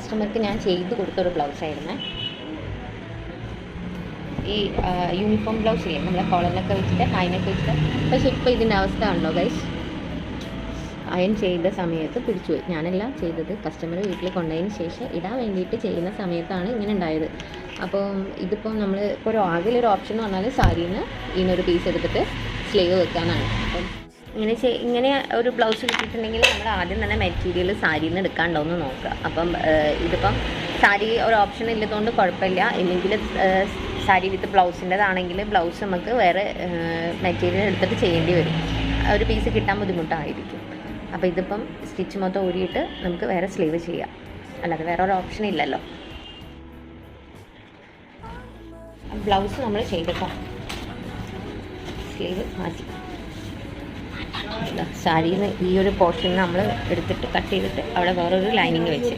കസ്റ്റമർക്ക് ഞാൻ ചെയ്ത് കൊടുത്തൊരു ബ്ലൗസായിരുന്നു. ഈ യൂണിഫോം ബ്ലൗസ് ഇല്ലേ, നമ്മളെ കോളനൊക്കെ വെച്ചിട്ട് ഹൈനൊക്കെ വെച്ചിട്ട്. പക്ഷേ ഇപ്പോൾ ഇതിൻ്റെ അവസ്ഥ ഉണ്ടോ ഗൈസ്, അയൺ ചെയ്ത സമയത്ത് പിടിച്ചുപോയി. ഞാനല്ല ചെയ്തത്, കസ്റ്റമർ വീട്ടിൽ കൊണ്ടുപോയതിന് ശേഷം ഇടാൻ വേണ്ടിയിട്ട് ചെയ്യുന്ന സമയത്താണ് ഇങ്ങനെ ഉണ്ടായത്. അപ്പോൾ ഇതിപ്പോൾ നമ്മൾ ഇപ്പോൾ ആകെയൊരു ഓപ്ഷൻ എന്ന് പറഞ്ഞാൽ സാരിന്ന് ഇതിനൊരു പീസ് എടുത്തിട്ട് സ്ലീവ് വെക്കാനാണ്. അപ്പം ഇങ്ങനെ ഒരു ബ്ലൗസ് കിട്ടിയിട്ടുണ്ടെങ്കിൽ നമ്മൾ ആദ്യം തന്നെ മെറ്റീരിയൽ സാരിയിൽ നിന്ന് എടുക്കാണ്ടോ എന്ന് നോക്കുക. അപ്പം ഇതിപ്പം സാരി ഒരു ഓപ്ഷൻ ഇല്ലതുകൊണ്ട് കുഴപ്പമില്ല. ഇല്ലെങ്കിൽ സാരി വിത്ത് ബ്ലൗസിൻ്റെതാണെങ്കിൽ ബ്ലൗസ് നമുക്ക് വേറെ മെറ്റീരിയൽ എടുത്തിട്ട് ചെയ്യേണ്ടി വരും. ഒരു പീസ് കിട്ടാൻ ബുദ്ധിമുട്ടായിരിക്കും. അപ്പോൾ ഇതിപ്പം സ്റ്റിച്ച് മൊത്തം ഊരിയിട്ട് നമുക്ക് വേറെ സ്ലീവ് ചെയ്യാം, അല്ലാതെ വേറെ ഒരു ഓപ്ഷൻ ഇല്ലല്ലോ. ബ്ലൗസ് നമ്മൾ ചെയ്തിട്ടോ സ്ലീവ് മാറ്റി സാരിയിൽ നിന്ന് ഈ ഒരു പോർഷൻ നമ്മൾ എടുത്തിട്ട് കട്ട് ചെയ്തിട്ട് അവിടെ വേറൊരു ലൈനിങ് വെച്ച്